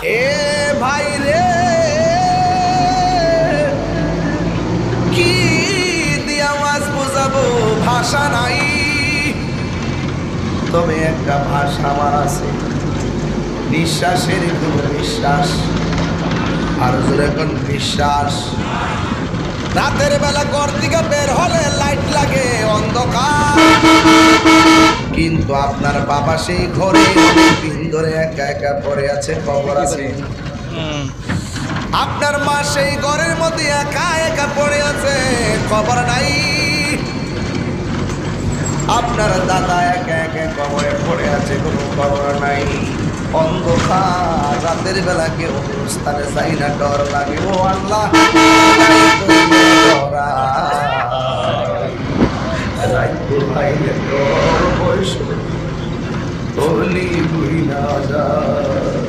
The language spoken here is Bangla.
এ ভাই রে, কি দিয়া মাছ বোঝাবো, ভাষা নাই। তবে একটা ভাষা আমার আছে, নিঃশ্বাসের কোনো বিশ্বাস। আর জোরে কোন বিশ্বাস। রাতের বেলা ঘর থেকে বের হলে লাইট লাগে, অন্ধকার। কিন্তু আপনার বাবা সেই ঘরে দিন ধরে একা একা পড়ে আছে, খবর আছে। আপনার মা সেই ঘরের মধ্যে একা একা পড়ে আছে, খবর নাই। আপনার দাদা একা একা কবরে পড়ে আছে, কোনো খবর নাই। অন্ধকার, রাতের বেলা কেউ স্থানে যাই না, ডর লাগে। ও আল্লাহ, রাইতো ভাইলে তোর বয়স, বলি বুঝি না যায়।